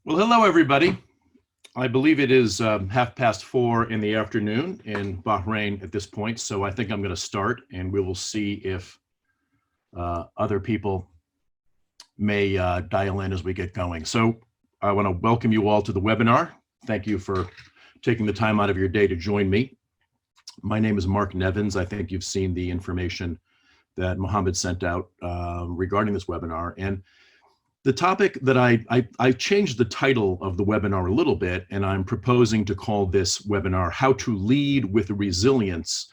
Well, hello, everybody. I believe it is 4:30 in the afternoon in Bahrain at this point, so I think I'm going to start, and we will see if other people may dial in as we get going. So I want to welcome you all to the webinar. Thank you for taking the time out of your day to join me. My name is Mark Nevins. I think you've seen the information that Mohammed sent out regarding this webinar. And the topic that I changed the title of the webinar a little bit, and I'm proposing to call this webinar, How to Lead with Resilience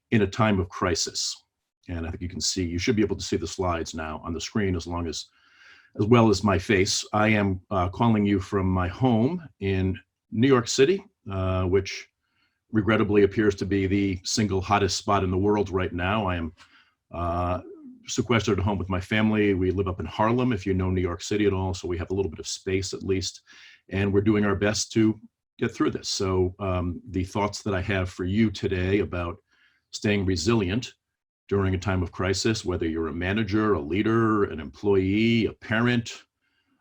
in a Time of Crisis. And I think you should be able to see the slides now on the screen as well as my face. I am calling you from my home in New York City, which regrettably appears to be the single hottest spot in the world right now. I am sequestered at home with my family. We live up in Harlem, if you know New York City at all, so we have a little bit of space at least, and we're doing our best to get through this. So the thoughts that I have for you today about staying resilient during a time of crisis, whether you're a manager, a leader, an employee, a parent,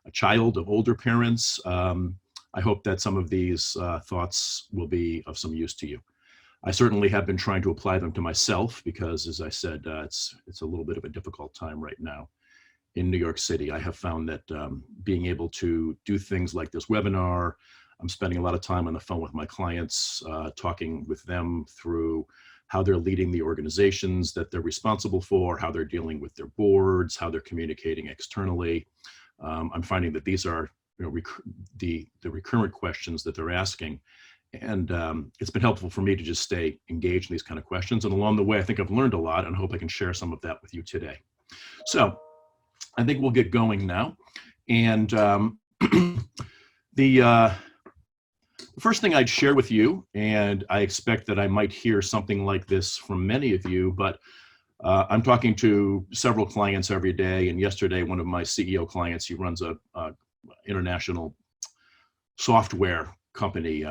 a child of older parents, I hope that some of these thoughts will be of some use to you. I certainly have been trying to apply them to myself because, as I said, it's a little bit of a difficult time right now in New York City. I have found that being able to do things like this webinar, I'm spending a lot of time on the phone with my clients, talking with them through how they're leading the organizations that they're responsible for, how they're dealing with their boards, how they're communicating externally. I'm finding that these are the recurrent questions that they're asking. And it's been helpful for me to just stay engaged in these kind of questions. And along the way, I think I've learned a lot and hope I can share some of that with you today. So I think we'll get going now. And the first thing I'd share with you, and I expect that I might hear something like this from many of you, but I'm talking to several clients every day. And yesterday, one of my CEO clients, he runs a international software company,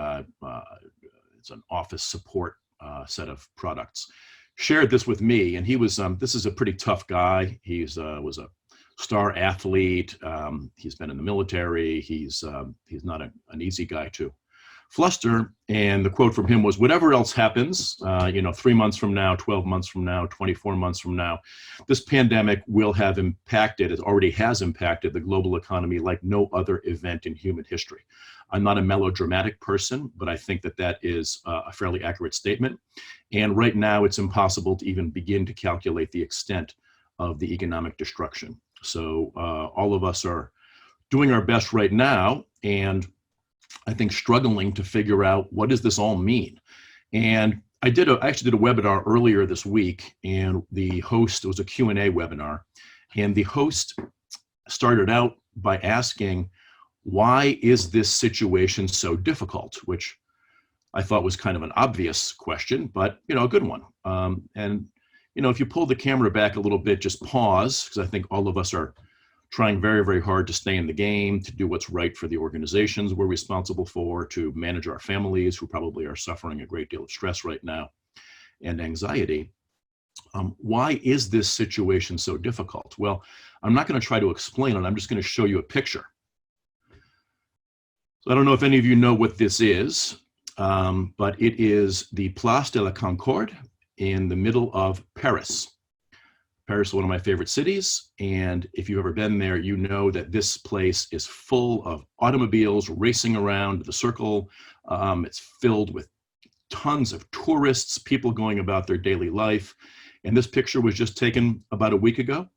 it's an office support set of products, shared this with me. And he was, this is a pretty tough guy. He's was a star athlete. He's been in the military. He's not an easy guy to fluster. And the quote from him was, whatever else happens, 3 months from now, 12 months from now, 24 months from now, this pandemic will have impacted, it already has impacted the global economy like no other event in human history. I'm not a melodramatic person, but I think that that is a fairly accurate statement. And right now, it's impossible to even begin to calculate the extent of the economic destruction. So all of us are doing our best right now, and I think struggling to figure out what does this all mean. And I actually did a webinar earlier this week, and the host, it was a Q&A webinar, and the host started out by asking, why is this situation so difficult? Which I thought was kind of an obvious question, but a good one. And if you pull the camera back a little bit, just pause, because I think all of us are trying very, very hard to stay in the game, to do what's right for the organizations we're responsible for, to manage our families who probably are suffering a great deal of stress right now and anxiety. Why is this situation so difficult? Well, I'm not going to try to explain it. I'm just going to show you a picture. So I don't know if any of you know what this is, but it is the Place de la Concorde in the middle of Paris. Paris is one of my favorite cities, and if you've ever been there, you know that this place is full of automobiles racing around the circle. It's filled with tons of tourists, people going about their daily life. And this picture was just taken about a week ago.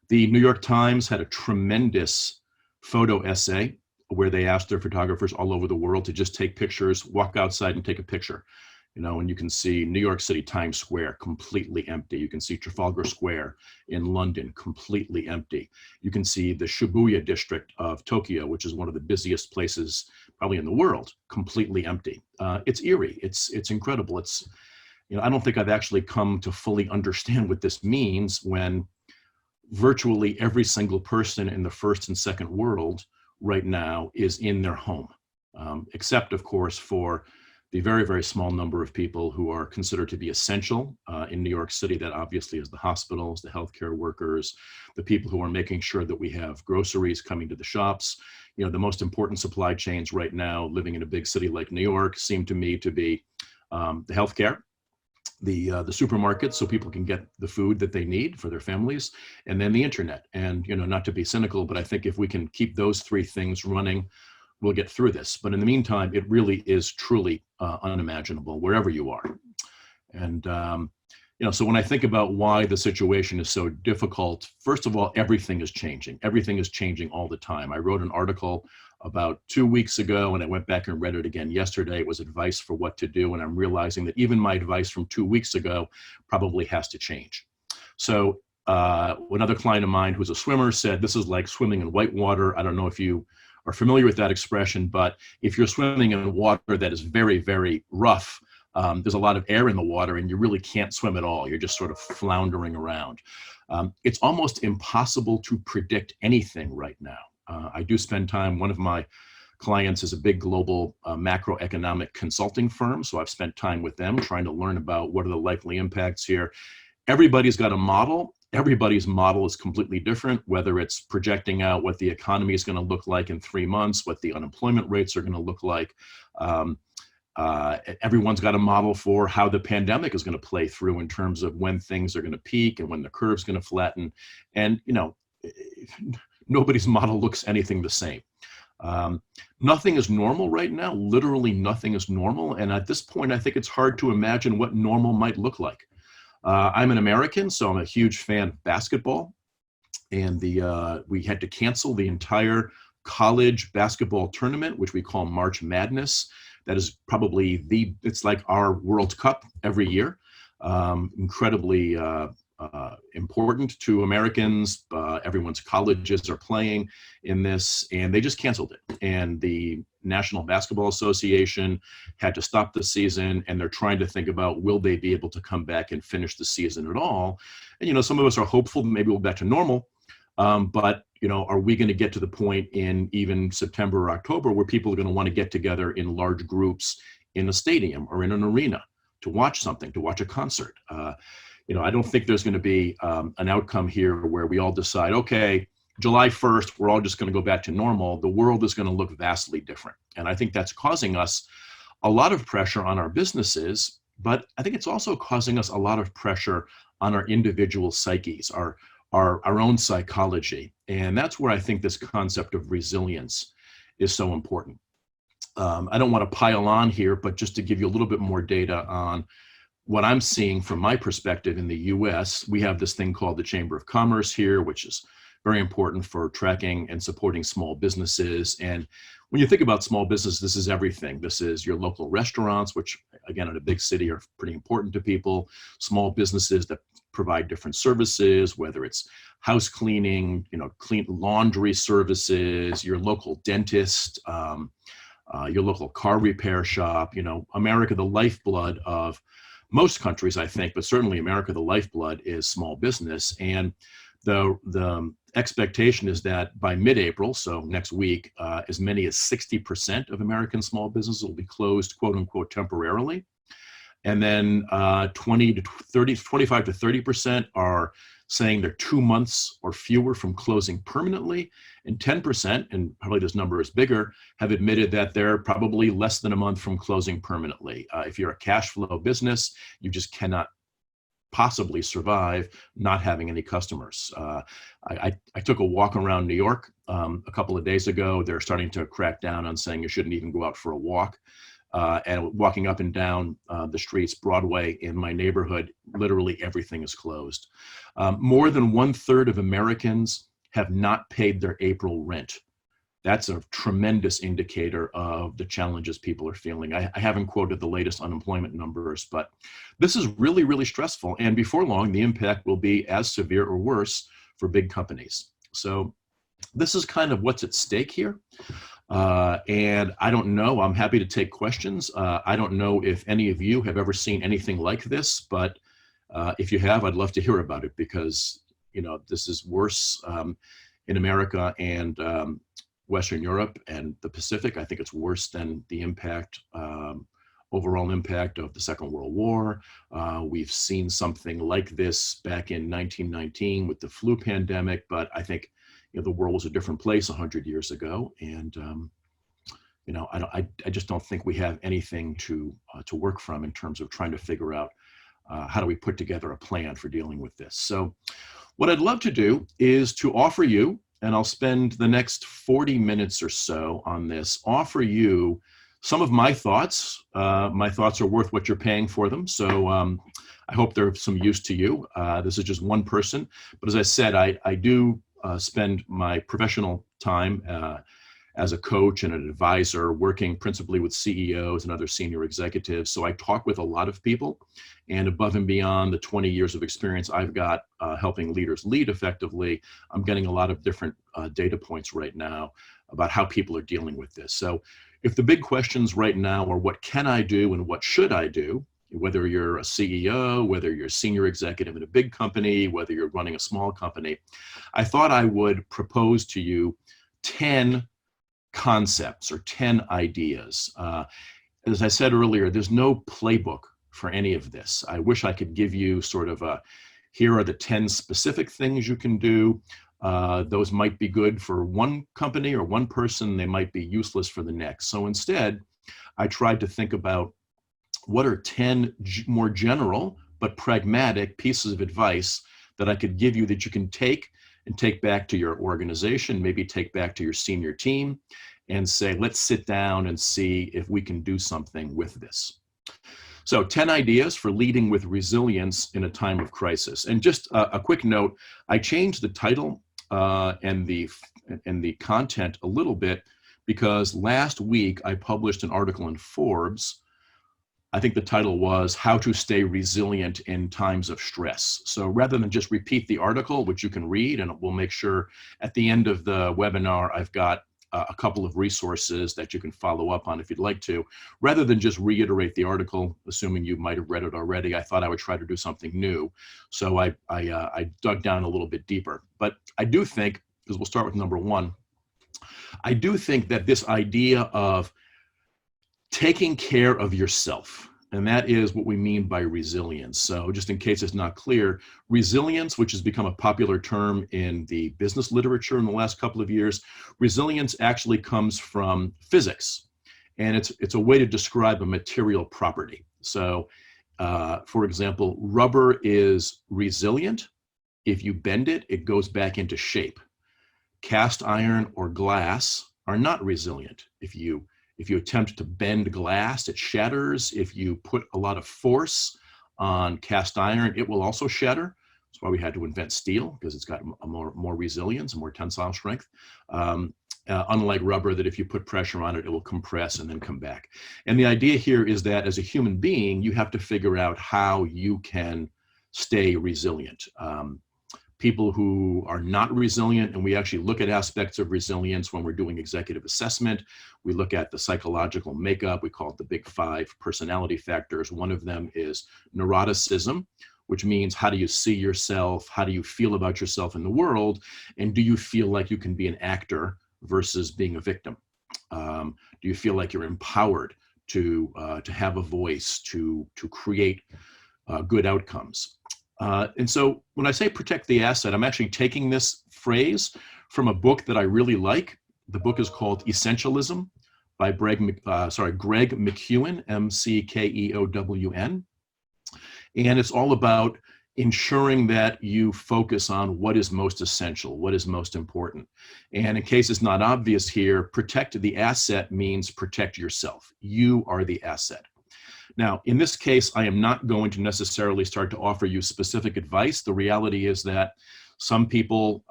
The New York Times had a tremendous photo essay where they asked their photographers all over the world to just take pictures, walk outside and take a picture. And you can see New York City, Times Square, completely empty. You can see Trafalgar Square in London, completely empty. You can see the Shibuya district of Tokyo, which is one of the busiest places probably in the world, completely empty. It's eerie. It's incredible. I don't think I've actually come to fully understand what this means when virtually every single person in the first and second world right now is in their home, except, of course, for the very, very small number of people who are considered to be essential in New York City. That obviously is the hospitals, the healthcare workers, the people who are making sure that we have groceries coming to the shops. You know, the most important supply chains right now, living in a big city like New York, seem to me to be the healthcare, the supermarkets, so people can get the food that they need for their families, and then the internet. And, you know, not to be cynical, but I think if we can keep those three things running, we'll get through this. But in the meantime, it really is truly unimaginable wherever you are. And, you know, so when I think about why the situation is so difficult, first of all, everything is changing. Everything is changing all the time. I wrote an article about 2 weeks ago, and I went back and read it again yesterday. It was advice for what to do. And I'm realizing that even my advice from 2 weeks ago probably has to change. So another client of mine who's a swimmer said, this is like swimming in white water. I don't know if you are familiar with that expression, but if you're swimming in water that is very, very rough, there's a lot of air in the water and you really can't swim at all. You're just sort of floundering around. It's almost impossible to predict anything right now. I do spend time, one of my clients is a big global macroeconomic consulting firm. So I've spent time with them trying to learn about what are the likely impacts here. Everybody's got a model. Everybody's model is completely different, whether it's projecting out what the economy is going to look like in 3 months, what the unemployment rates are going to look like. Everyone's got a model for how the pandemic is going to play through in terms of when things are going to peak and when the curve's going to flatten. And, you know, nobody's model looks anything the same. Nothing is normal right now. Literally nothing is normal. And at this point, I think it's hard to imagine what normal might look like. I'm an American, so I'm a huge fan of basketball. And we had to cancel the entire college basketball tournament, which we call March Madness. That is probably it's like our World Cup every year. Incredibly important to Americans. Everyone's colleges are playing in this, and they just canceled it. And the National Basketball Association had to stop the season, and they're trying to think about, will they be able to come back and finish the season at all? And, you know, some of us are hopeful maybe we'll get back to normal. But, you know, are we going to get to the point in even September or October where people are going to want to get together in large groups in a stadium or in an arena to watch something, to watch a concert? You know, I don't think there's going to be an outcome here where we all decide, okay, July 1st, we're all just going to go back to normal. The world is going to look vastly different. And I think that's causing us a lot of pressure on our businesses, but I think it's also causing us a lot of pressure on our individual psyches, our own psychology. And that's where I think this concept of resilience is so important. I don't want to pile on here, but just to give you a little bit more data on what I'm seeing from my perspective in the US, we have this thing called the Chamber of Commerce here, which is very important for tracking and supporting small businesses. And when you think about small business, this is everything. This is your local restaurants, which again, in a big city are pretty important to people, small businesses that provide different services, whether it's house cleaning, you know, clean laundry services, your local dentist, your local car repair shop. You know, America, the lifeblood of most countries, I think, but certainly America, the lifeblood is small business. And the expectation is that by mid-April, so next week, as many as 60% of American small businesses will be closed, quote unquote, temporarily. And then 25 to 30% are saying they're 2 months or fewer from closing permanently. And 10%, and probably this number is bigger, have admitted that they're probably less than a month from closing permanently. If you're a cash flow business, you just cannot possibly survive not having any customers. I took a walk around New York a couple of days ago. They're starting to crack down on saying you shouldn't even go out for a walk. And walking up and down the streets, Broadway in my neighborhood, literally everything is closed. More than 1/3 of Americans have not paid their April rent. That's a tremendous indicator of the challenges people are feeling. I haven't quoted the latest unemployment numbers, but this is really, really stressful. And before long, the impact will be as severe or worse for big companies. So this is kind of what's at stake here. And I don't know, I'm happy to take questions. I don't know if any of you have ever seen anything like this, but if you have, I'd love to hear about it because, you know, this is worse in America and Western Europe and the Pacific. I think it's worse than the impact overall impact of the Second World War. We've seen something like this back in 1919 with the flu pandemic, but I think the world was a different place 100 years ago, and I just don't think we have anything to work from in terms of trying to figure out how do we put together a plan for dealing with this. So what I'd love to do is to offer you, and I'll spend the next 40 minutes or so on this, offer you some of my thoughts. My thoughts are worth what you're paying for them. So I hope they're of some use to you. This is just one person. But as I said, I do spend my professional time as a coach and an advisor working principally with CEOs and other senior executives. So I talk with a lot of people, and above and beyond the 20 years of experience I've got helping leaders lead effectively, I'm getting a lot of different data points right now about how people are dealing with this. So if the big questions right now are what can I do and what should I do, whether you're a CEO, whether you're a senior executive in a big company, whether you're running a small company, I thought I would propose to you 10 concepts or 10 ideas. As I said earlier, there's no playbook for any of this. I wish I could give you sort of here are the 10 specific things you can do. Those might be good for one company or one person. They might be useless for the next. So instead, I tried to think about what are 10 more general but pragmatic pieces of advice that I could give you that you can take and take back to your organization, maybe take back to your senior team and say, let's sit down and see if we can do something with this. So 10 ideas for leading with resilience in a time of crisis. And just a quick note, I changed the title and the content a little bit because last week I published an article in Forbes. I think the title was How to Stay Resilient in Times of Stress. So rather than just repeat the article, which you can read, and we'll make sure at the end of the webinar, I've got a couple of resources that you can follow up on if you'd like to. Rather than just reiterate the article, assuming you might have read it already, I thought I would try to do something new. So I dug down a little bit deeper. But I do think, because we'll start with number one, I do think that this idea of taking care of yourself, and that is what we mean by resilience. So just in case it's not clear, resilience, which has become a popular term in the business literature in the last couple of years, resilience actually comes from physics. And it's a way to describe a material property. So for example, rubber is resilient. If you bend it, it goes back into shape. Cast iron or glass are not resilient. If you attempt to bend glass, it shatters. If you put a lot of force on cast iron, it will also shatter. That's why we had to invent steel, because it's got a more resilience, a more tensile strength. Unlike rubber, that if you put pressure on it, it will compress and then come back. And the idea here is that as a human being, you have to figure out how you can stay resilient. People who are not resilient, and we actually look at aspects of resilience when we're doing executive assessment. We look at the psychological makeup. We call it the big 5 personality factors. One of them is neuroticism, which means how do you see yourself? How do you feel about yourself in the world? And do you feel like you can be an actor versus being a victim? Do you feel like you're empowered to have a voice, to create good outcomes? And so when I say protect the asset, I'm actually taking this phrase from a book that I really like. The book is called Essentialism by Greg McKeown, M-C-K-E-O-W-N. And it's all about ensuring that you focus on what is most essential, what is most important. And in case it's not obvious here, protect the asset means protect yourself. You are the asset. Now, in this case, I am not going to necessarily start to offer you specific advice. The reality is that some people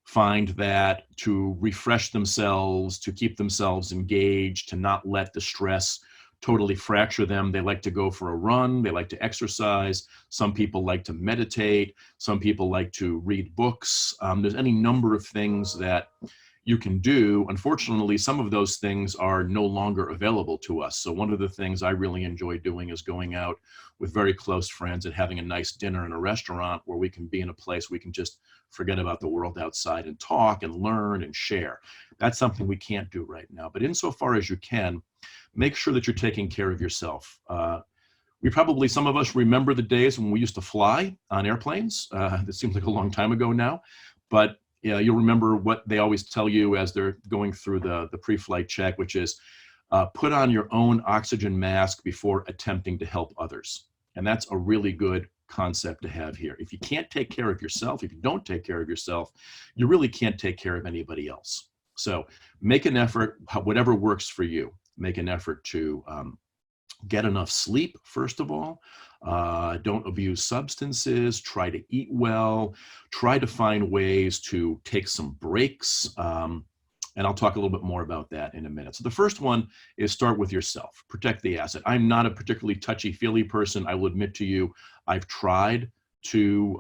find that to refresh themselves, to keep themselves engaged, to not let the stress totally fracture them, they like to go for a run, they like to exercise. Some people like to meditate. Some people like to read books. There's any number of things that you can do. Unfortunately, some of those things are no longer available to us. So one of the things I really enjoy doing is going out with very close friends and having a nice dinner in a restaurant where we can be in a place we can just forget about the world outside and talk and learn and share. That's something we can't do right now. But insofar as you can, make sure that you're taking care of yourself. Some of us remember the days when we used to fly on airplanes. It seems like a long time ago now, but you'll remember what they always tell you as they're going through the pre-flight check, which is put on your own oxygen mask before attempting to help others. And that's a really good concept to have here. If you can't take care of yourself, if you don't take care of yourself, you really can't take care of anybody else. So make an effort, whatever works for you, make an effort to get enough sleep, first of all. Don't abuse substances, try to eat well, try to find ways to take some breaks. And I'll talk a little bit more about that in a minute. So the first one is start with yourself, protect the asset. I'm not a particularly touchy-feely person. I will admit to you, I've tried to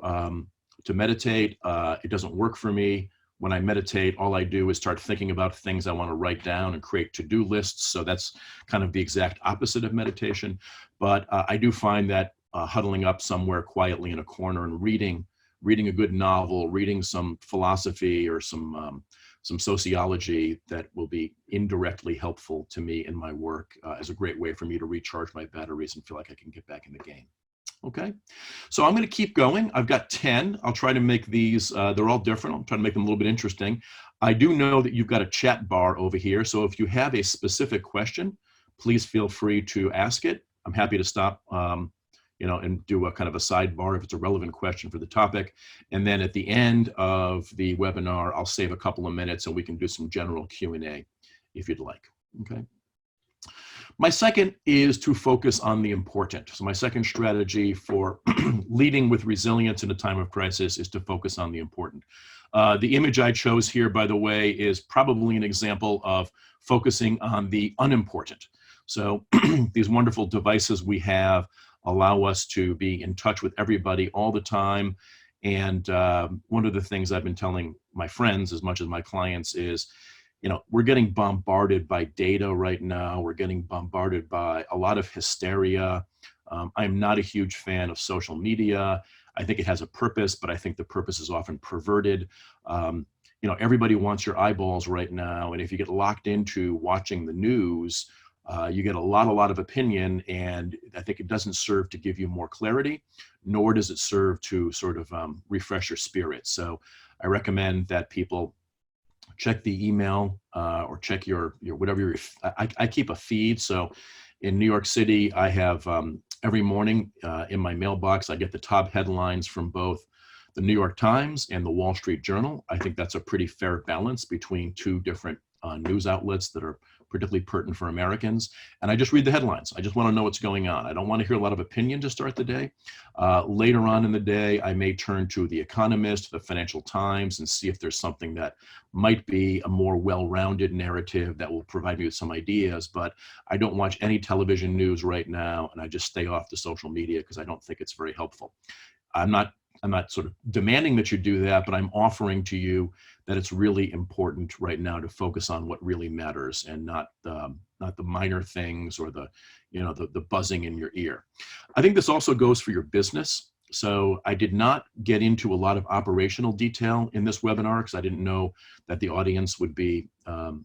meditate. It doesn't work for me. When I meditate, all I do is start thinking about things I want to write down and create to-do lists. So that's kind of the exact opposite of meditation. But I do find that huddling up somewhere quietly in a corner and reading a good novel, reading some philosophy or some sociology that will be indirectly helpful to me in my work is a great way for me to recharge my batteries and feel like I can get back in the game. Okay, so I'm going to keep going. I've got 10. I'll try to make these, they're all different. I'll try to make them a little bit interesting. I do know that you've got a chat bar over here. So if you have a specific question, please feel free to ask it. I'm happy to stop, and do a kind of a sidebar if it's a relevant question for the topic. And then at the end of the webinar, I'll save a couple of minutes and we can do some general Q&A if you'd like, okay? My second is to focus on the important. So my second strategy for leading with resilience in a time of crisis is to focus on the important. The image I chose here, by the way, is probably an example of focusing on the unimportant. So these wonderful devices we have allow us to be in touch with everybody all the time. And one of the things I've been telling my friends as much as my clients is, we're getting bombarded by data right now. We're getting bombarded by a lot of hysteria. I'm not a huge fan of social media. I think it has a purpose, but I think the purpose is often perverted. Everybody wants your eyeballs right now. And if you get locked into watching the news, you get a lot of opinion, and I think it doesn't serve to give you more clarity, nor does it serve to sort of refresh your spirit. So I recommend that people check the email or check your whatever I keep a feed. So in New York City, I have every morning in my mailbox, I get the top headlines from both the New York Times and the Wall Street Journal. I think that's a pretty fair balance between two different news outlets that are particularly pertinent for Americans. And I just read the headlines. I just want to know what's going on. I don't want to hear a lot of opinion to start the day. Later on in the day, I may turn to The Economist, the Financial Times, and see if there's something that might be a more well-rounded narrative that will provide me with some ideas. But I don't watch any television news right now, and I just stay off the social media because I don't think it's very helpful. I'm not sort of demanding that you do that, but I'm offering to you that it's really important right now to focus on what really matters and not the minor things or the buzzing in your ear. I think this also goes for your business. So I did not get into a lot of operational detail in this webinar because I didn't know that the audience would be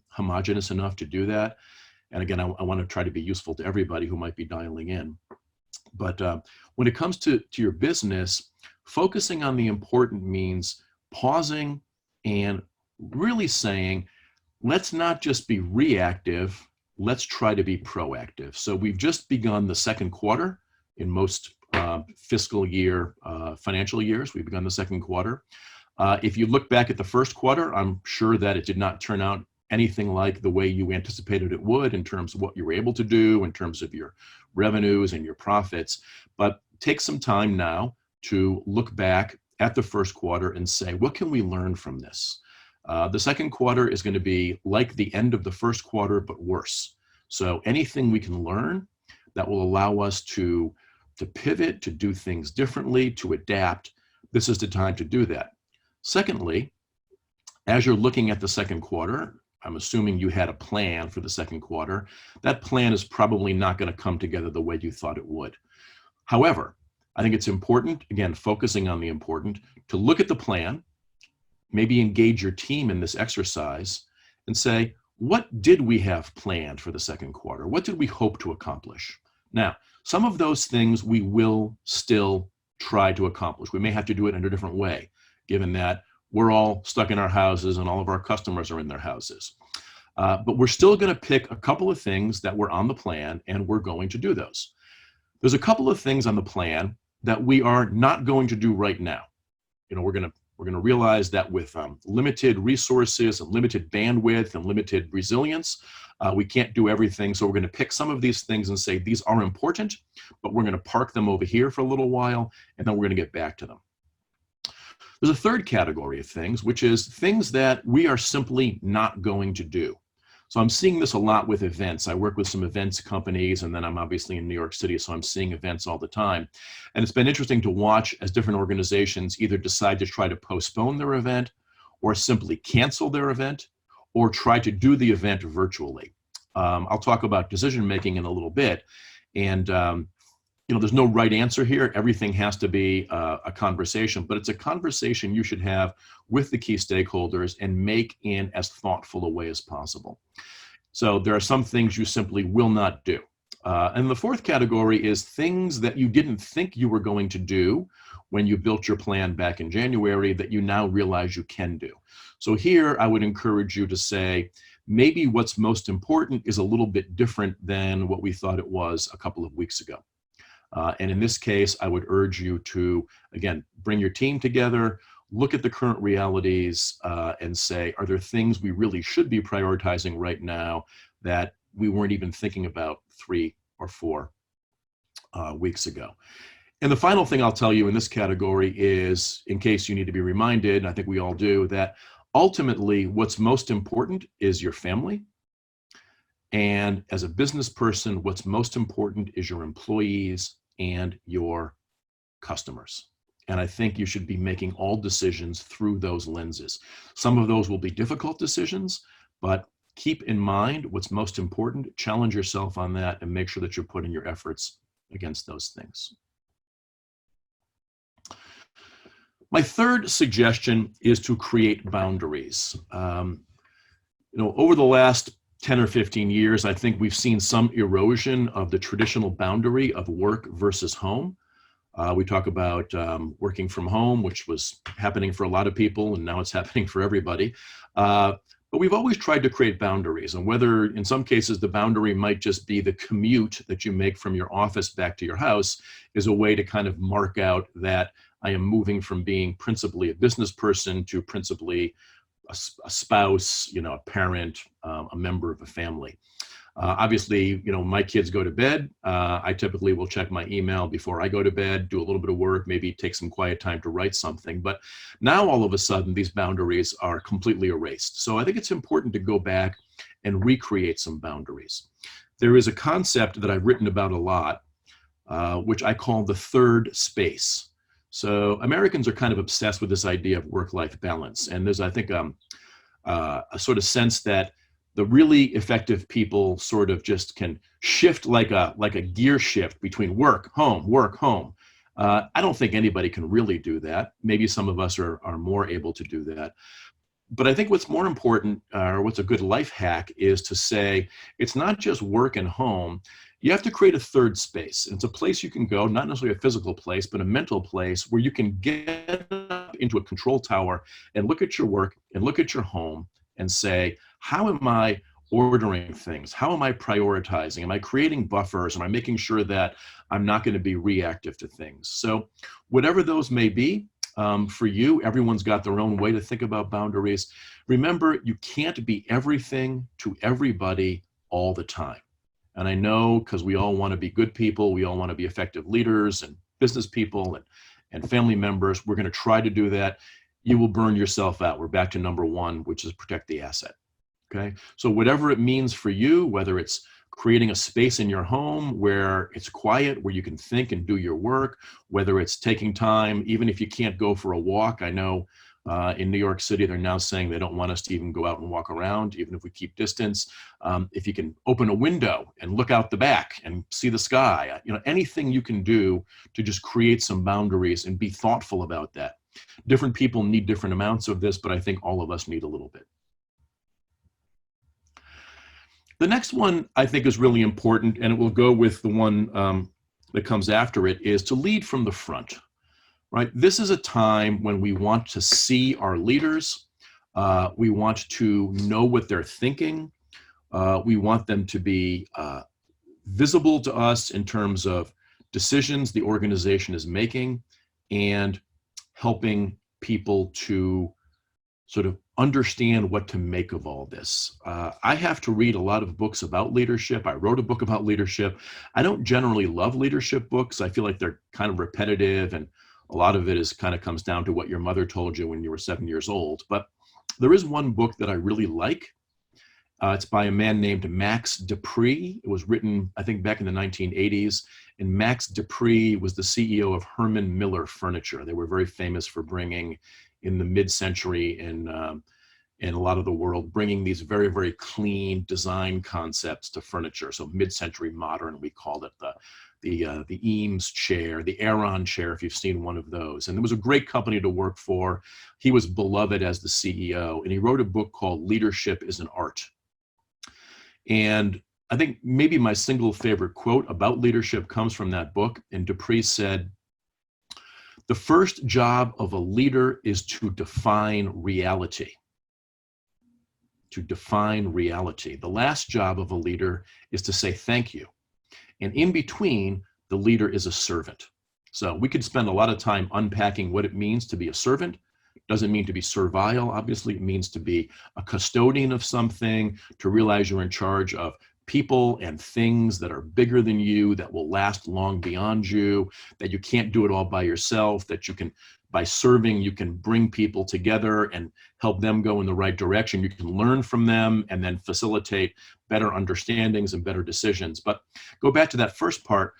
homogeneous enough to do that. And again, I want to try to be useful to everybody who might be dialing in. But when it comes to your business, focusing on the important means pausing and really saying, let's not just be reactive, let's try to be proactive. So we've just begun the second quarter in most fiscal year financial years. We've begun the second quarter. If you look back at the first quarter, I'm sure that it did not turn out anything like the way you anticipated it would in terms of what you were able to do, in terms of your revenues and your profits. But take some time now to look back at the first quarter and say, what can we learn from this? The second quarter is going to be like the end of the first quarter, but worse. So anything we can learn that will allow us to pivot, to do things differently, to adapt, this is the time to do that. Secondly, as you're looking at the second quarter, I'm assuming you had a plan for the second quarter. That plan is probably not going to come together the way you thought it would. However, I think it's important, again, focusing on the important, to look at the plan, maybe engage your team in this exercise and say, what did we have planned for the second quarter? What did we hope to accomplish? Now, some of those things we will still try to accomplish. We may have to do it in a different way, given that we're all stuck in our houses and all of our customers are in their houses. But we're still going to pick a couple of things that were on the plan, and we're going to do those. There's a couple of things on the plan that we are not going to do right now. We're going to realize that with limited resources and limited bandwidth and limited resilience, we can't do everything. So we're going to pick some of these things and say these are important, but we're going to park them over here for a little while, and then we're going to get back to them. There's a third category of things, which is things that we are simply not going to do. So I'm seeing this a lot with events. I work with some events companies, and then I'm obviously in New York City, so I'm seeing events all the time. And it's been interesting to watch as different organizations either decide to try to postpone their event or simply cancel their event or try to do the event virtually. I'll talk about decision-making in a little bit. And there's no right answer here. Everything has to be a conversation, but it's a conversation you should have with the key stakeholders and make in as thoughtful a way as possible. So there are some things you simply will not do. And the fourth category is things that you didn't think you were going to do when you built your plan back in January that you now realize you can do. So here I would encourage you to say, maybe what's most important is a little bit different than what we thought it was a couple of weeks ago. And in this case, I would urge you to, again, bring your team together, look at the current realities, and say, are there things we really should be prioritizing right now that we weren't even thinking about 3 or 4 weeks ago? And the final thing I'll tell you in this category is, in case you need to be reminded, and I think we all do, that ultimately what's most important is your family. And as a business person, what's most important is your employees and your customers. And I think you should be making all decisions through those lenses. Some of those will be difficult decisions, but keep in mind what's most important, challenge yourself on that, and make sure that you're putting your efforts against those things. My third suggestion is to create boundaries. Over the last 10 or 15 years, I think we've seen some erosion of the traditional boundary of work versus home. We talk about working from home, which was happening for a lot of people, and now it's happening for everybody. But we've always tried to create boundaries, and whether in some cases the boundary might just be the commute that you make from your office back to your house is a way to kind of mark out that I am moving from being principally a business person to principally a spouse, a parent, a member of a family. Obviously, my kids go to bed. I typically will check my email before I go to bed, do a little bit of work, maybe take some quiet time to write something. But now all of a sudden, these boundaries are completely erased. So I think it's important to go back and recreate some boundaries. There is a concept that I've written about a lot, which I call the third space. So Americans are kind of obsessed with this idea of work-life balance. And there's, I think, a sort of sense that the really effective people sort of just can shift like a gear shift between work, home, work, home. I don't think anybody can really do that. Maybe some of us are more able to do that. But I think what's more important, or what's a good life hack, is to say it's not just work and home. You have to create a third space. It's a place you can go, not necessarily a physical place, but a mental place where you can get up into a control tower and look at your work and look at your home and say, how am I ordering things? How am I prioritizing? Am I creating buffers? Am I making sure that I'm not going to be reactive to things? So whatever those may be, for you, everyone's got their own way to think about boundaries. Remember, you can't be everything to everybody all the time. And I know, because we all want to be good people, we all want to be effective leaders and business people and family members, we're going to try to do that. You will burn yourself out. We're back to number one, which is protect the asset. Okay, so whatever it means for you, whether it's creating a space in your home where it's quiet, where you can think and do your work, whether it's taking time, even if you can't go for a walk. I know in New York City, they're now saying they don't want us to even go out and walk around, even if we keep distance. If you can open a window and look out the back and see the sky, anything you can do to just create some boundaries and be thoughtful about that. Different people need different amounts of this, but I think all of us need a little bit. The next one I think is really important, and it will go with the one that comes after it, is to lead from the front, right? This is a time when we want to see our leaders. We want to know what they're thinking. We want them to be visible to us in terms of decisions the organization is making and helping people to sort of understand what to make of all this. I have to read a lot of books about leadership. I wrote a book about leadership. I don't generally love leadership books. I feel like they're kind of repetitive, and a lot of it is kind of comes down to what your mother told you when you were 7 years old. But there is one book that I really like. It's by a man named Max Dupree. It was written, I think, back in the 1980s. And Max Dupree was the CEO of Herman Miller Furniture. They were very famous for bringing, in the mid-century in a lot of the world, bringing these very, very clean design concepts to furniture. So mid-century modern, we called it the Eames chair, the Aeron chair, if you've seen one of those. And it was a great company to work for. He was beloved as the CEO, and he wrote a book called Leadership is an Art. And I think maybe my single favorite quote about leadership comes from that book. And Dupree said, "The first job of a leader is to define reality. To define reality. The last job of a leader is to say thank you. And in between, the leader is a servant." So we could spend a lot of time unpacking what it means to be a servant. Doesn't mean to be servile. Obviously, it means to be a custodian of something, to realize you're in charge of people and things that are bigger than you, that will last long beyond you, that you can't do it all by yourself, that you can, by serving, you can bring people together and help them go in the right direction. You can learn from them and then facilitate better understandings and better decisions. But go back to that first part.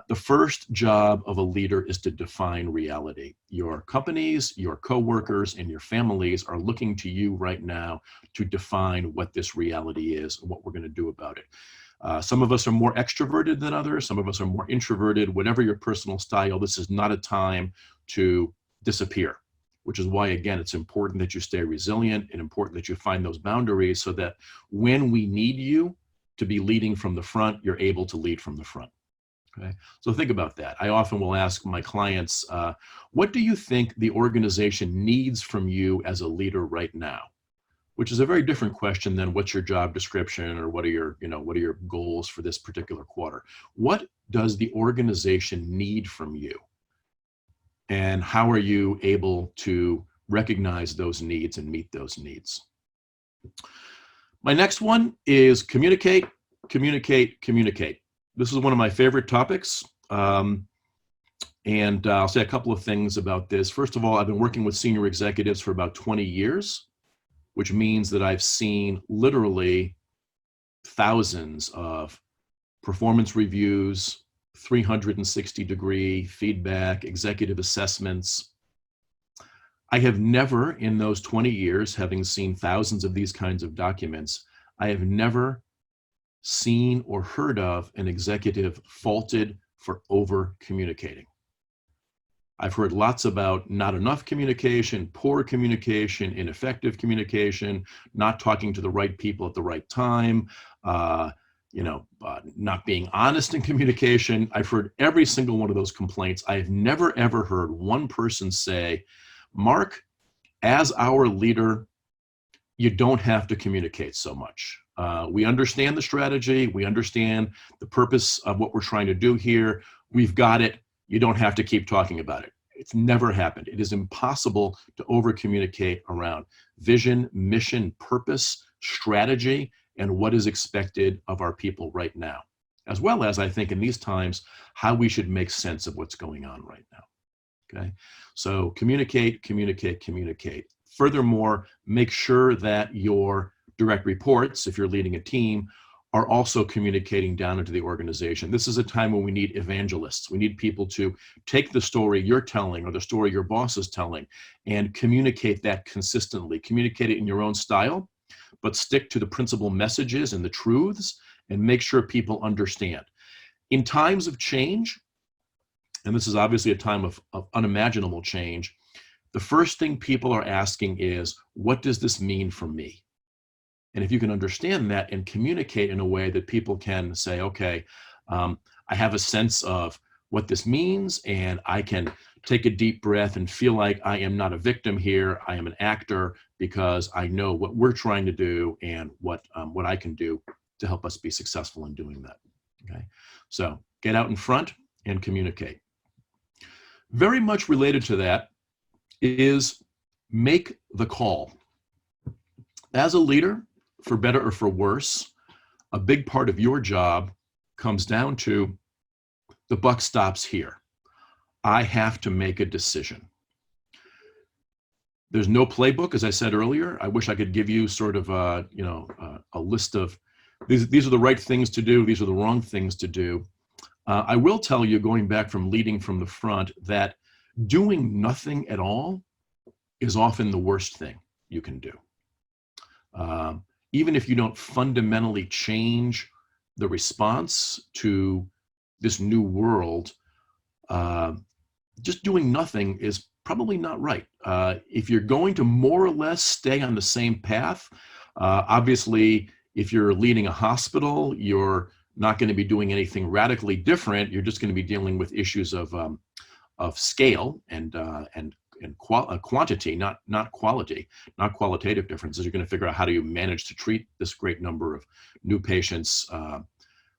The first job of a leader is to define reality. Your companies, your coworkers, and your families are looking to you right now to define what this reality is and what we're going to do about it. Some of us are more extroverted than others. Some of us are more introverted. Whatever your personal style, this is not a time to disappear, which is why, again, it's important that you stay resilient and important that you find those boundaries so that when we need you to be leading from the front, you're able to lead from the front. Okay, so think about that. I often will ask my clients, what do you think the organization needs from you as a leader right now? Which is a very different question than what's your job description or what are your goals for this particular quarter? What does the organization need from you? And how are you able to recognize those needs and meet those needs? My next one is communicate, communicate, communicate. This is one of my favorite topics, and I'll say a couple of things about this. First of all, I've been working with senior executives for about 20 years, which means that I've seen literally thousands of performance reviews, 360-degree feedback, executive assessments. I have never, in those 20 years, having seen thousands of these kinds of documents, I have never seen or heard of an executive faulted for over communicating. I've heard lots about not enough communication, poor communication, ineffective communication, not talking to the right people at the right time, not being honest in communication. I've heard every single one of those complaints. I've never, ever heard one person say, "Mark, as our leader, you don't have to communicate so much. We understand the strategy. We understand the purpose of what we're trying to do here. We've got it. You don't have to keep talking about it." It's never happened. It is impossible to over-communicate around vision, mission, purpose, strategy, and what is expected of our people right now, as well as, I think, in these times, how we should make sense of what's going on right now. Okay, so communicate, communicate, communicate. Furthermore, make sure that your direct reports, if you're leading a team, are also communicating down into the organization. This is a time when we need evangelists. We need people to take the story you're telling or the story your boss is telling and communicate that consistently. Communicate it in your own style, but stick to the principal messages and the truths and make sure people understand. In times of change, and this is obviously a time of unimaginable change, the first thing people are asking is, what does this mean for me? And if you can understand that and communicate in a way that people can say, okay, I have a sense of what this means, and I can take a deep breath and feel like I am not a victim here. I am an actor because I know what we're trying to do and what I can do to help us be successful in doing that. Okay, so get out in front and communicate. Very much related to that is make the call. As a leader, for better or for worse, a big part of your job comes down to the buck stops here. I have to make a decision. There's no playbook, as I said earlier. I wish I could give you sort of a list of these are the right things to do, these are the wrong things to do. I will tell you, going back from leading from the front, that doing nothing at all is often the worst thing you can do. Even if you don't fundamentally change the response to this new world, just doing nothing is probably not right. If you're going to more or less stay on the same path, obviously, if you're leading a hospital, you're not going to be doing anything radically different. You're just going to be dealing with issues of scale and quantity, not quality, not qualitative differences. You're going to figure out how do you manage to treat this great number of new patients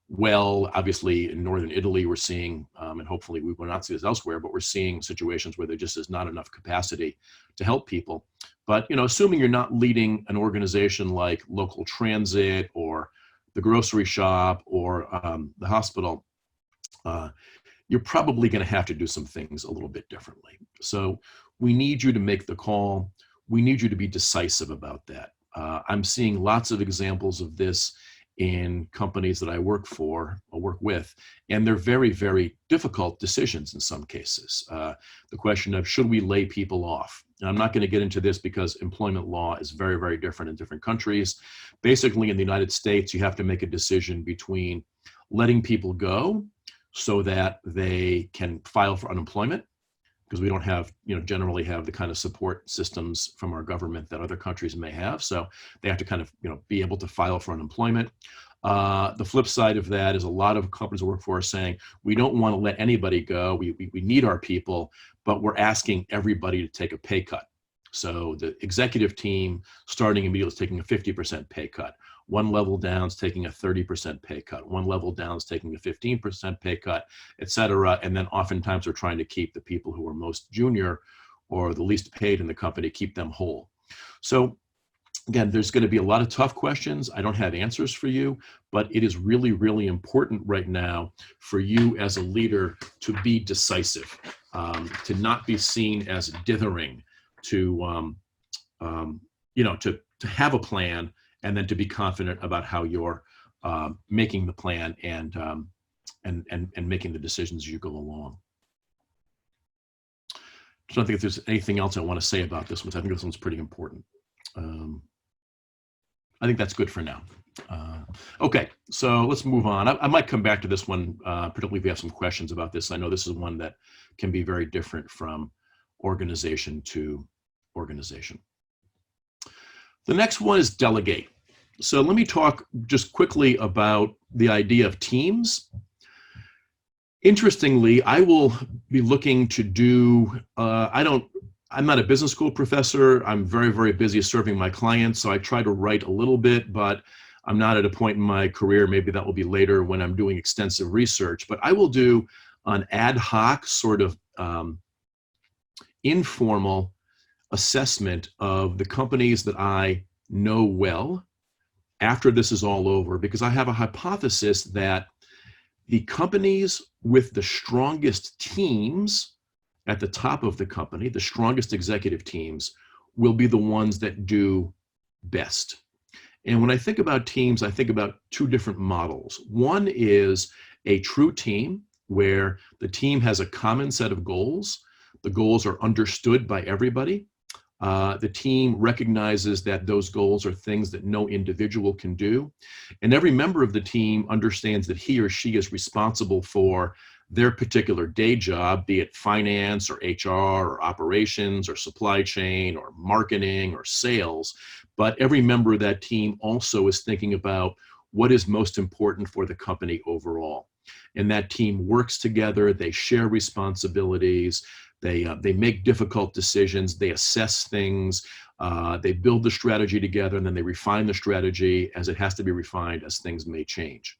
well. Obviously, in northern Italy, we're seeing, and hopefully we will not see this elsewhere, but we're seeing situations where there just is not enough capacity to help people. But assuming you're not leading an organization like local transit or the grocery shop or the hospital, you're probably going to have to do some things a little bit differently. So we need you to make the call. We need you to be decisive about that. I'm seeing lots of examples of this in companies that I work for or work with, and they're very, very difficult decisions in some cases. The question of, should we lay people off? And I'm not going to get into this because employment law is very, very different in different countries. Basically, in the United States, you have to make a decision between letting people go so that they can file for unemployment, because we don't have, generally have the kind of support systems from our government that other countries may have. So they have to kind of, be able to file for unemployment. The flip side of that is a lot of companies I work for are saying, we don't want to let anybody go. We need our people, but we're asking everybody to take a pay cut. So the executive team starting immediately is taking a 50% pay cut. One level down is taking a 30% pay cut. One level down is taking a 15% pay cut, et cetera. And then oftentimes they're trying to keep the people who are most junior or the least paid in the company, keep them whole. So again, there's going to be a lot of tough questions. I don't have answers for you, but it is really, really important right now for you as a leader to be decisive, to not be seen as dithering, to have a plan, and then to be confident about how you're making the plan and making the decisions as you go along. So I don't think if there's anything else I want to say about this one. I think this one's pretty important. I think that's good for now. Okay, so let's move on. I might come back to this one, particularly if we have some questions about this. I know this is one that can be very different from organization to organization. The next one is delegate. So let me talk just quickly about the idea of teams. Interestingly, I will be looking to do, I'm not a business school professor. I'm very, very busy serving my clients, so I try to write a little bit, but I'm not at a point in my career, maybe that will be later when I'm doing extensive research, but I will do an ad hoc sort of informal assessment of the companies that I know well after this is all over, because I have a hypothesis that the companies with the strongest teams at the top of the company, the strongest executive teams, will be the ones that do best. And when I think about teams, I think about two different models. One is a true team where the team has a common set of goals. The goals are understood by everybody. The team recognizes that those goals are things that no individual can do. And every member of the team understands that he or she is responsible for their particular day job, be it finance or HR or operations or supply chain or marketing or sales. But every member of that team also is thinking about what is most important for the company overall. And that team works together, they share responsibilities, they make difficult decisions, they assess things, they build the strategy together, and then they refine the strategy as it has to be refined as things may change.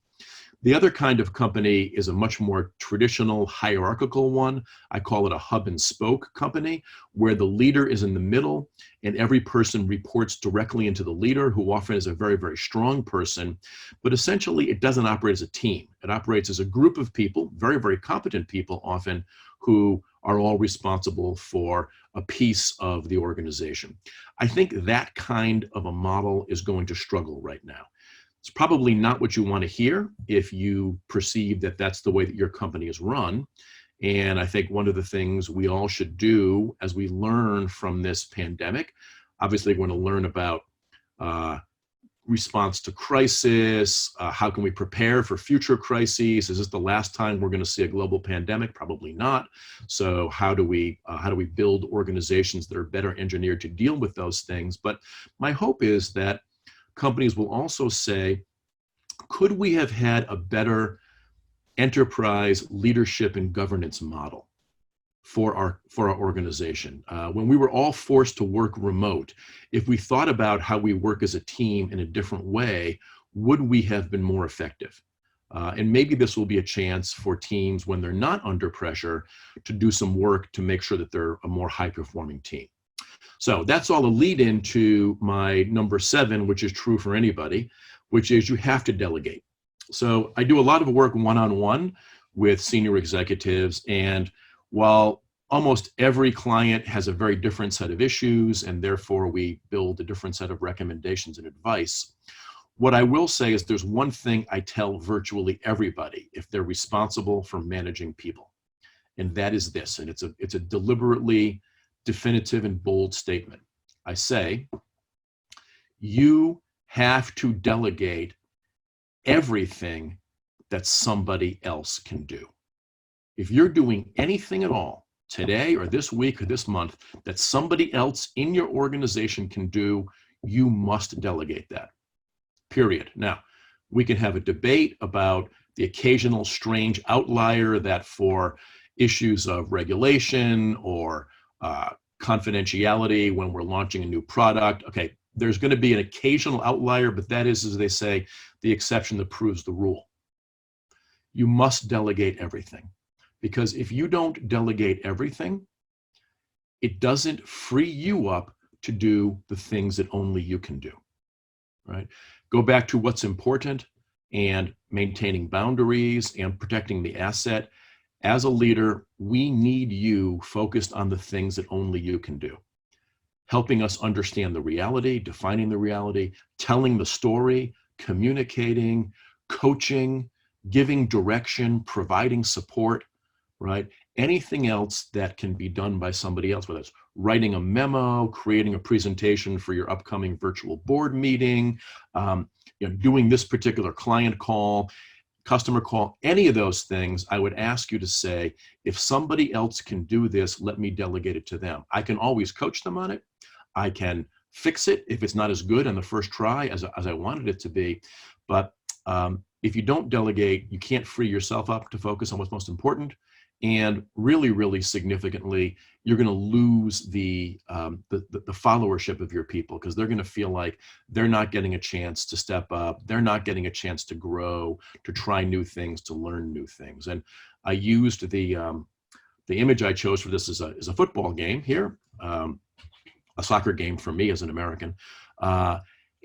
The other kind of company is a much more traditional hierarchical one. I call it a hub and spoke company, where the leader is in the middle and every person reports directly into the leader, who often is a very, very strong person. But essentially, it doesn't operate as a team. It operates as a group of people, very, very competent people often, who are all responsible for a piece of the organization. I think that kind of a model is going to struggle right now. It's probably not what you want to hear if you perceive that that's the way that your company is run. And I think one of the things we all should do as we learn from this pandemic, obviously we're going to learn about response to crisis, how can we prepare for future crises? Is this the last time we're going to see a global pandemic? Probably not. So how do we build organizations that are better engineered to deal with those things? But my hope is that companies will also say, could we have had a better enterprise leadership and governance model for our organization? When we were all forced to work remote, if we thought about how we work as a team in a different way, would we have been more effective? And maybe this will be a chance for teams, when they're not under pressure, to do some work to make sure that they're a more high-performing team. So that's all a lead into my number 7, which is true for anybody, which is you have to delegate. So I do a lot of work one-on-one with senior executives, and while almost every client has a very different set of issues, and therefore we build a different set of recommendations and advice, what I will say is there's one thing I tell virtually everybody if they're responsible for managing people, and that is this, and it's a deliberately definitive and bold statement. I say, you have to delegate everything that somebody else can do. If you're doing anything at all today or this week or this month that somebody else in your organization can do, you must delegate that, period. Now, we can have a debate about the occasional strange outlier that for issues of regulation or confidentiality when we're launching a new product. Okay, there's going to be an occasional outlier, but that is, as they say, the exception that proves the rule. You must delegate everything, because if you don't delegate everything, it doesn't free you up to do the things that only you can do, right? Go back to what's important and maintaining boundaries and protecting the asset. As a leader, we need you focused on the things that only you can do. Helping us understand the reality, defining the reality, telling the story, communicating, coaching, giving direction, providing support, right? Anything else that can be done by somebody else, whether it's writing a memo, creating a presentation for your upcoming virtual board meeting, doing this particular client call, customer call, any of those things, I would ask you to say, if somebody else can do this, let me delegate it to them. I can always coach them on it. I can fix it if it's not as good on the first try as I wanted it to be. But if you don't delegate, you can't free yourself up to focus on what's most important. And really, really significantly, you're going to lose the followership of your people, because they're going to feel like they're not getting a chance to step up. They're not getting a chance to grow, to try new things, to learn new things. And I used the image I chose for this is a football game here, a soccer game for me as an American.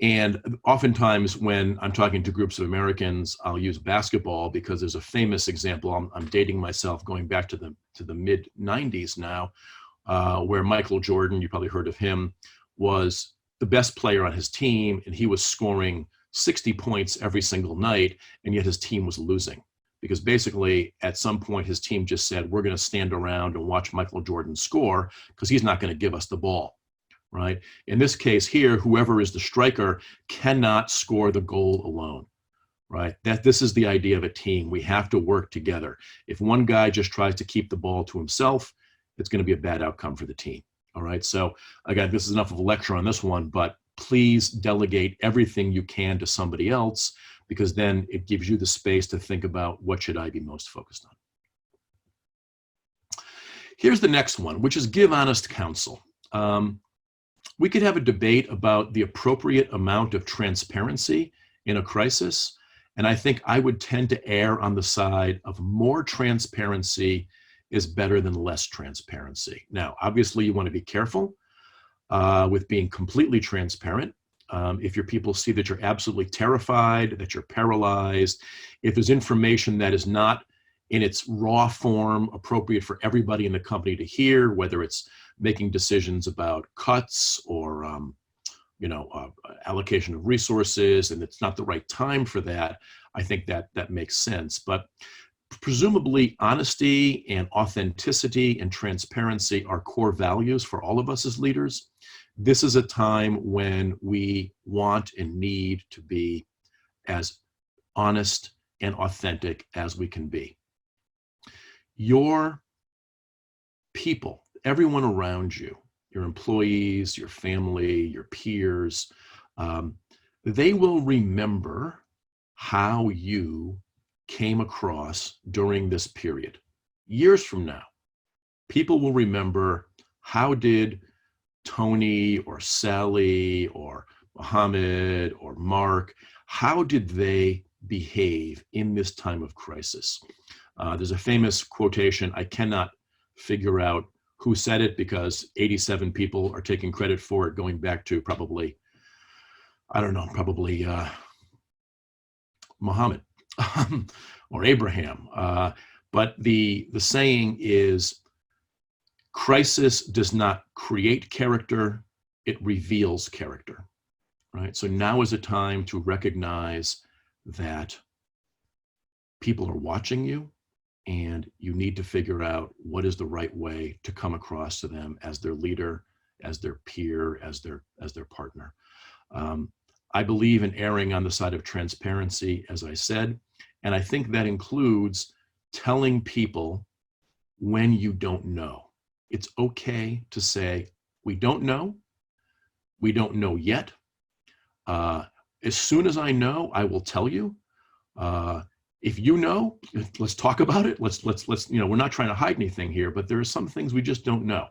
And oftentimes when I'm talking to groups of Americans, I'll use basketball because there's a famous example. I'm dating myself, going back to the mid 90s now, where Michael Jordan, you probably heard of him, was the best player on his team, and he was scoring 60 points every single night, and yet his team was losing. Because basically at some point his team just said, we're going to stand around and watch Michael Jordan score because he's not going to give us the ball. Right? In this case here, whoever is the striker cannot score the goal alone, right? That this is the idea of a team. We have to work together. If one guy just tries to keep the ball to himself, it's going to be a bad outcome for the team. All right. So again, this is enough of a lecture on this one, but please delegate everything you can to somebody else, because then it gives you the space to think about what should I be most focused on. Here's the next one, which is give honest counsel. We could have a debate about the appropriate amount of transparency in a crisis. And I think I would tend to err on the side of more transparency is better than less transparency. Now, obviously, you want to be careful with being completely transparent. If your people see that you're absolutely terrified, that you're paralyzed, if there's information that is not in its raw form appropriate for everybody in the company to hear, whether it's making decisions about cuts or allocation of resources, and it's not the right time for that, I think that makes sense. But presumably honesty and authenticity and transparency are core values for all of us as leaders. This is a time when we want and need to be as honest and authentic as we can be. Your people, everyone around you, your employees, your family, your peers, they will remember how you came across during this period. Years from now, people will remember, how did Tony or Sally or Mohammed or Mark, how did they behave in this time of crisis? There's a famous quotation. I cannot figure out who said it because 87 people are taking credit for it, going back to probably Muhammad or Abraham. But the saying is, crisis does not create character, it reveals character, right? So now is a time to recognize that people are watching you, and you need to figure out what is the right way to come across to them as their leader, as their peer, as their partner. I believe in erring on the side of transparency, as I said, and I think that includes telling people when you don't know. It's okay to say, we don't know yet. As soon as I know, I will tell you. If you know, let's talk about it. Let's we're not trying to hide anything here, but there are some things we just don't know.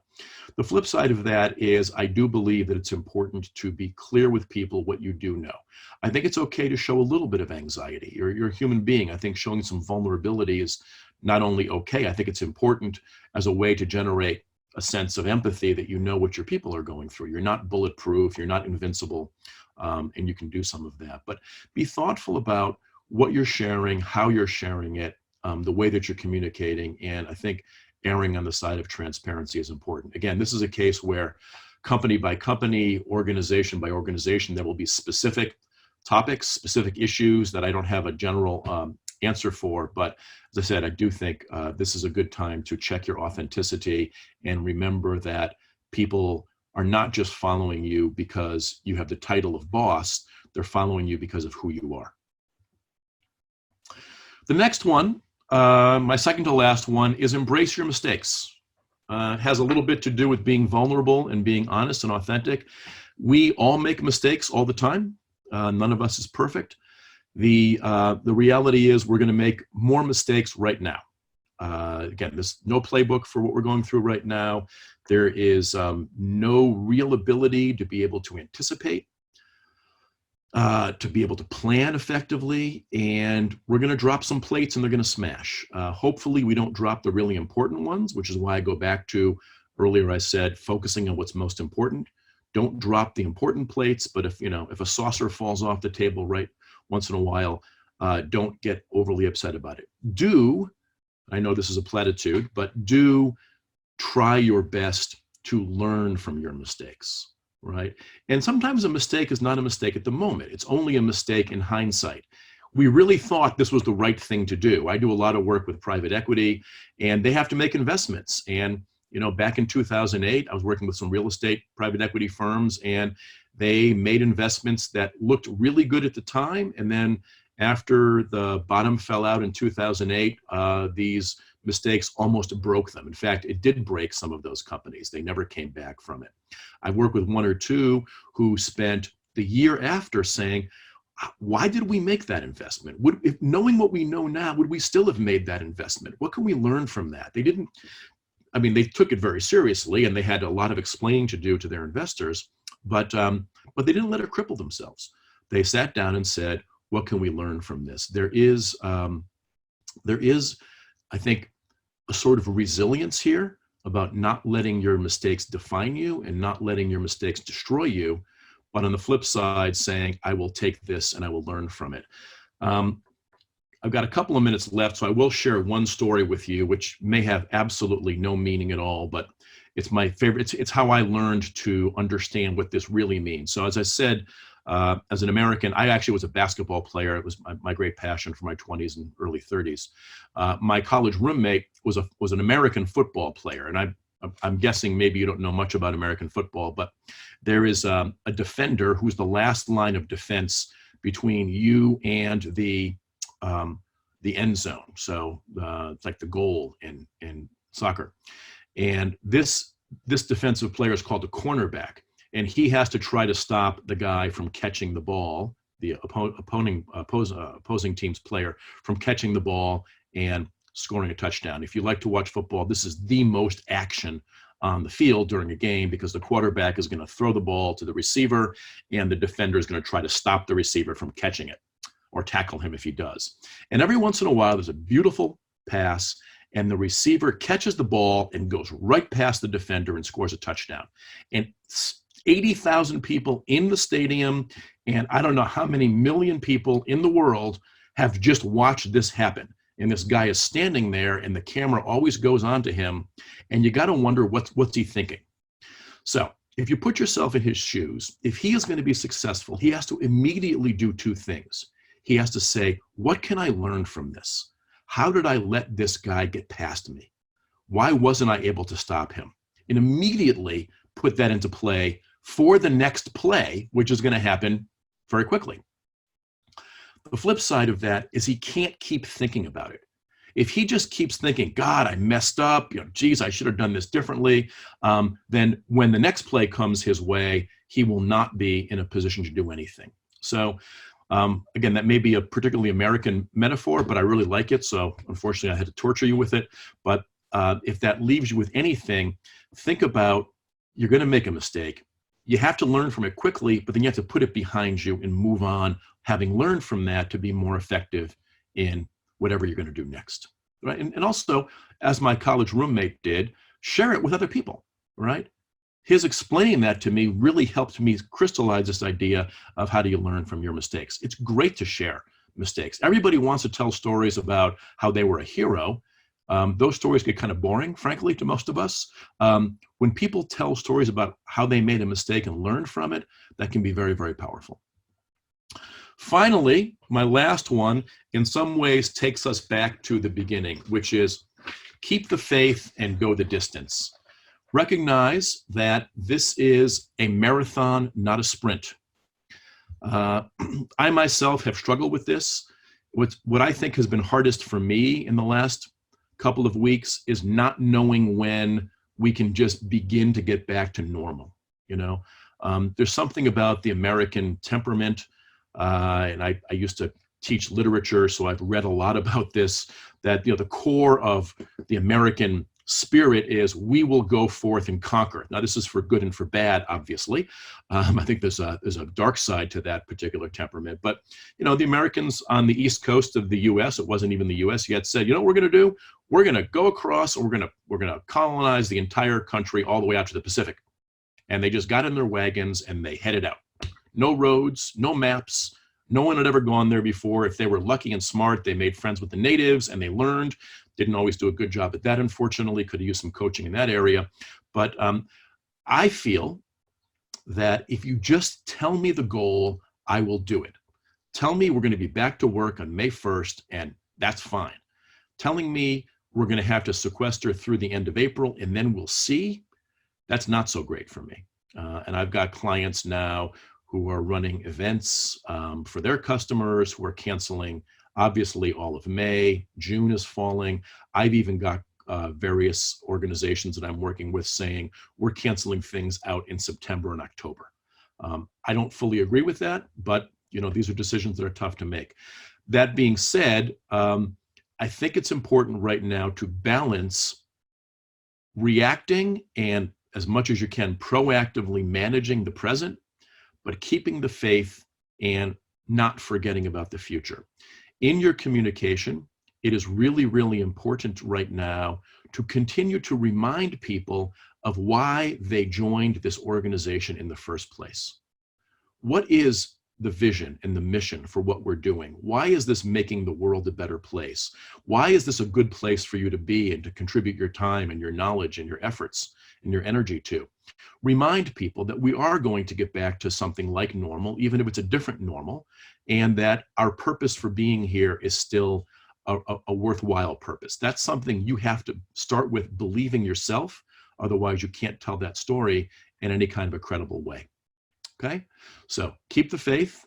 The flip side of that is I do believe that it's important to be clear with people what you do know. I think it's okay to show a little bit of anxiety. You're a human being. I think showing some vulnerability is not only okay, I think it's important as a way to generate a sense of empathy that you know what your people are going through. You're not bulletproof, you're not invincible, and you can do some of that. But be thoughtful about what you're sharing, how you're sharing it, the way that you're communicating, and I think erring on the side of transparency is important. Again, this is a case where company by company, organization by organization, there will be specific topics, specific issues that I don't have a general answer for, but as I said, I do think this is a good time to check your authenticity and remember that people are not just following you because you have the title of boss, they're following you because of who you are. The next one, my second to last one, is embrace your mistakes. It has a little bit to do with being vulnerable and being honest and authentic. We all make mistakes all the time. None of us is perfect. The reality is we're going to make more mistakes right now. Again, there's no playbook for what we're going through right now. There is no real ability to be able to anticipate, to be able to plan effectively, and we're going to drop some plates and they're going to smash. Hopefully we don't drop the really important ones, which is why I go back to earlier I said focusing on what's most important. Don't drop the important plates, but if a saucer falls off the table right once in a while, don't get overly upset about it. I know this is a platitude, but do try your best to learn from your mistakes, right? And sometimes a mistake is not a mistake at the moment. It's only a mistake in hindsight. We really thought this was the right thing to do. I do a lot of work with private equity, and they have to make investments. And back in 2008, I was working with some real estate private equity firms, and they made investments that looked really good at the time. And then After the bottom fell out in 2008, these mistakes almost broke them. In fact, it did break some of those companies. They never came back from it. I've worked with one or two who spent the year after saying, why did we make that investment? If knowing what we know now, would we still have made that investment? What can we learn from that? They didn't, I mean, they took it very seriously and they had a lot of explaining to do to their investors, but they didn't let it cripple themselves. They sat down and said, what can we learn from this? There is, I think, a sort of resilience here about not letting your mistakes define you and not letting your mistakes destroy you. But on the flip side, saying, I will take this and I will learn from it. I've got a couple of minutes left, so I will share one story with you, which may have absolutely no meaning at all, but it's my favorite. It's how I learned to understand what this really means. So as I said, as an American, I actually was a basketball player. It was my great passion for my 20s and early 30s. My college roommate was an American football player, and I'm guessing maybe you don't know much about American football, but there is a defender who's the last line of defense between you and the end zone. So it's like the goal in soccer. And this defensive player is called a cornerback, and he has to try to stop the guy from catching the ball, the opposing team's player from catching the ball and scoring a touchdown. If you like to watch football, this is the most action on the field during a game because the quarterback is going to throw the ball to the receiver and the defender is going to try to stop the receiver from catching it or tackle him if he does. And every once in a while, there's a beautiful pass and the receiver catches the ball and goes right past the defender and scores a touchdown. And 80,000 people in the stadium and I don't know how many million people in the world have just watched this happen. And this guy is standing there and the camera always goes on to him and you got to wonder what's he thinking. So if you put yourself in his shoes, if he is going to be successful, he has to immediately do two things. He has to say, what can I learn from this? How did I let this guy get past me? Why wasn't I able to stop him? And immediately put that into play for the next play, which is going to happen very quickly. The flip side of that is he can't keep thinking about it. If he just keeps thinking, God, I messed up, geez, I should have done this differently, then when the next play comes his way, he will not be in a position to do anything. So again, that may be a particularly American metaphor, but I really like it. So unfortunately, I had to torture you with it. But if that leaves you with anything, think about, you're going to make a mistake. You have to learn from it quickly, but then you have to put it behind you and move on, having learned from that to be more effective in whatever you're going to do next, right? And also, as my college roommate did, share it with other people, right? His explaining that to me really helped me crystallize this idea of how do you learn from your mistakes. It's great to share mistakes. Everybody wants to tell stories about how they were a hero. Those stories get kind of boring, frankly, to most of us. When people tell stories about how they made a mistake and learned from it, that can be very, very powerful. Finally, my last one in some ways takes us back to the beginning, which is keep the faith and go the distance. Recognize that this is a marathon, not a sprint. I myself have struggled with this. What I think has been hardest for me in the last couple of weeks is not knowing when we can just begin to get back to normal. There's something about the American temperament, and I used to teach literature, so I've read a lot about this, that the core of the American spirit is we will go forth and conquer. Now, this is for good and for bad, obviously. I think there's a dark side to that particular temperament. But, the Americans on the East Coast of the U.S., it wasn't even the U.S. yet, said, what we're going to do? We're going to go across and we're going to colonize the entire country all the way out to the Pacific. And they just got in their wagons and they headed out. No roads, no maps. No one had ever gone there before. If they were lucky and smart, they made friends with the natives and they learned. Didn't always do a good job at that, unfortunately. Could have used some coaching in that area. But I feel that if you just tell me the goal, I will do it. Tell me we're going to be back to work on May 1st, and that's fine. Telling me we're going to have to sequester through the end of April, and then we'll see, that's not so great for me. And I've got clients now who are running events for their customers, who are canceling, obviously, all of May. June is falling. I've even got various organizations that I'm working with saying we're canceling things out in September and October. I don't fully agree with that, but these are decisions that are tough to make. That being said, I think it's important right now to balance reacting and, as much as you can, proactively managing the present, but keeping the faith and not forgetting about the future. In your communication, it is really, really important right now to continue to remind people of why they joined this organization in the first place. What is the vision and the mission for what we're doing? Why is this making the world a better place? Why is this a good place for you to be and to contribute your time and your knowledge and your efforts and your energy to? Remind people that we are going to get back to something like normal, even if it's a different normal, and that our purpose for being here is still a worthwhile purpose. That's something you have to start with believing yourself. Otherwise, you can't tell that story in any kind of a credible way. Okay? So keep the faith,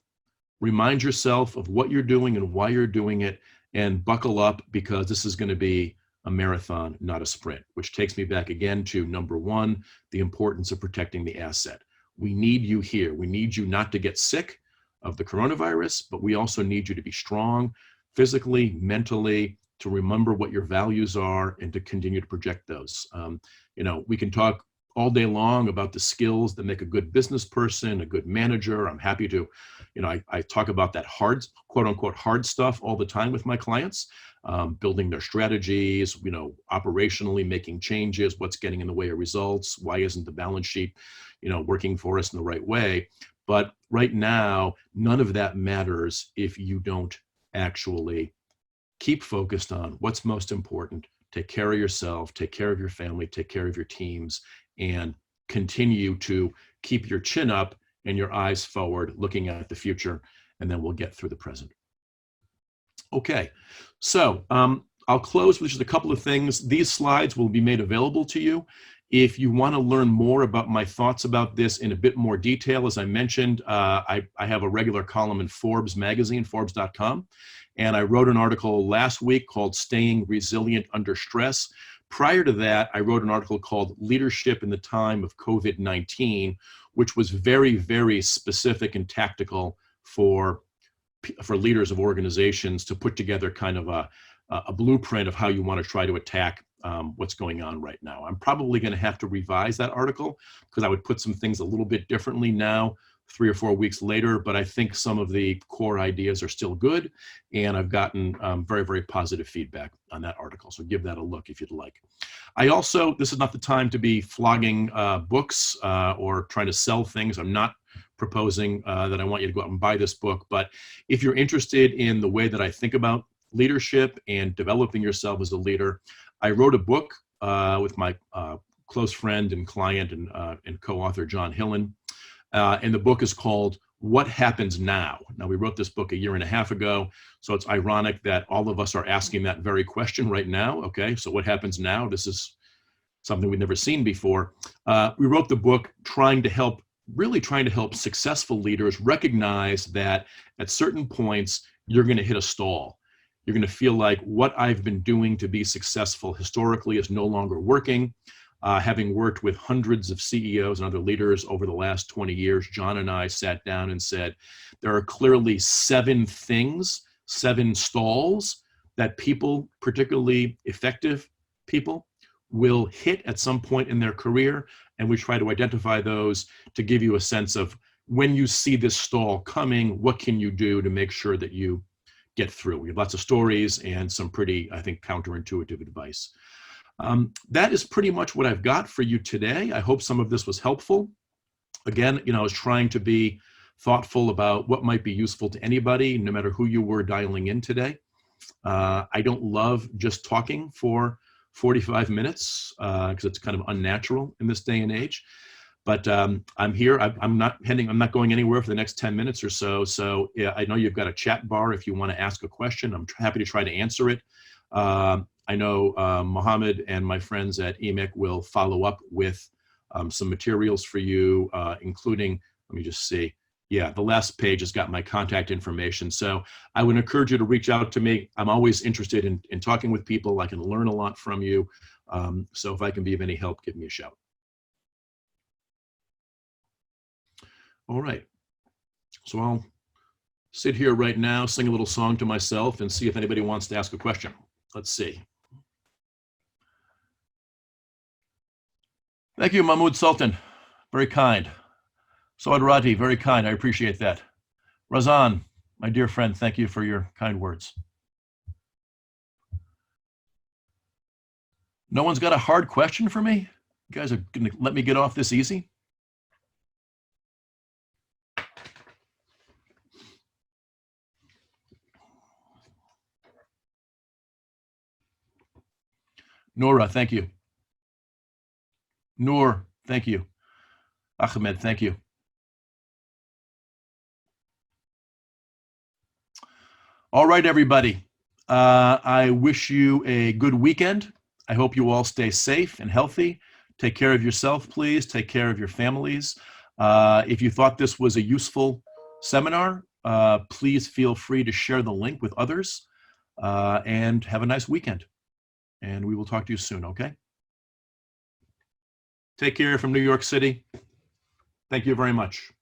remind yourself of what you're doing and why you're doing it, and buckle up, because this is going to be a marathon, not a sprint, which takes me back again to number one, the importance of protecting the asset. We need you here. We need you not to get sick of the coronavirus, but we also need you to be strong physically, mentally, to remember what your values are and to continue to project those. We can talk all day long about the skills that make a good business person, a good manager. I'm happy to, I talk about that hard, quote unquote, hard stuff all the time with my clients, building their strategies, operationally making changes, what's getting in the way of results, why isn't the balance sheet, working for us in the right way. But right now, none of that matters if you don't actually keep focused on what's most important. Take care of yourself, take care of your family, take care of your teams, and continue to keep your chin up and your eyes forward, looking at the future, and then we'll get through the present. Okay, so I'll close with just a couple of things. These slides will be made available to you. If you want to learn more about my thoughts about this in a bit more detail, as I mentioned, I have a regular column in Forbes magazine, Forbes.com, and I wrote an article last week called Staying Resilient Under Stress. Prior to that, I wrote an article called Leadership in the Time of COVID-19, which was very, very specific and tactical for leaders of organizations to put together kind of a blueprint of how you want to try to attack what's going on right now. I'm probably going to have to revise that article because I would put some things a little bit differently now, 3 or 4 weeks later, but I think some of the core ideas are still good, and I've gotten very, very positive feedback on that article, so give that a look if you'd like. I also, this is not the time to be flogging books or trying to sell things. I'm not proposing that I want you to go out and buy this book, but if you're interested in the way that I think about leadership and developing yourself as a leader, I wrote a book with my close friend and client and co-author John Hillen, and the book is called What Happens Now? Now, we wrote this book 1.5 years ago, so it's ironic that all of us are asking that very question right now. Okay, so what happens now? This is something we've never seen before. We wrote the book really trying to help successful leaders recognize that at certain points, you're going to hit a stall. You're going to feel like what I've been doing to be successful historically is no longer working. Having worked with hundreds of CEOs and other leaders over the last 20 years, John and I sat down and said, there are clearly 7 stalls that people, particularly effective people, will hit at some point in their career. And we try to identify those to give you a sense of when you see this stall coming, what can you do to make sure that you get through. We have lots of stories and some pretty, I think, counterintuitive advice. That is pretty much what I've got for you today. I hope some of this was helpful. Again, I was trying to be thoughtful about what might be useful to anybody, no matter who you were dialing in today. I don't love just talking for 45 minutes because it's kind of unnatural in this day and age. But I'm here. I'm not going anywhere for the next 10 minutes or so. So yeah, I know you've got a chat bar if you want to ask a question. I'm happy to try to answer it. I know Mohammed and my friends at EMIC will follow up with some materials for you, including, let me just see. Yeah, the last page has got my contact information. So I would encourage you to reach out to me. I'm always interested in talking with people. I can learn a lot from you. So if I can be of any help, give me a shout. All right. So I'll sit here right now, sing a little song to myself, and see if anybody wants to ask a question. Let's see. Thank you, Mahmoud Sultan. Very kind. Saad Rati, very kind. I appreciate that. Razan, my dear friend, thank you for your kind words. No one's got a hard question for me? You guys are going to let me get off this easy? Nora, thank you. Noor, thank you. Ahmed, thank you. All right, everybody. I wish you a good weekend. I hope you all stay safe and healthy. Take care of yourself, please. Take care of your families. If you thought this was a useful seminar, please feel free to share the link with others, and have a nice weekend. And we will talk to you soon, okay? Take care from New York City. Thank you very much.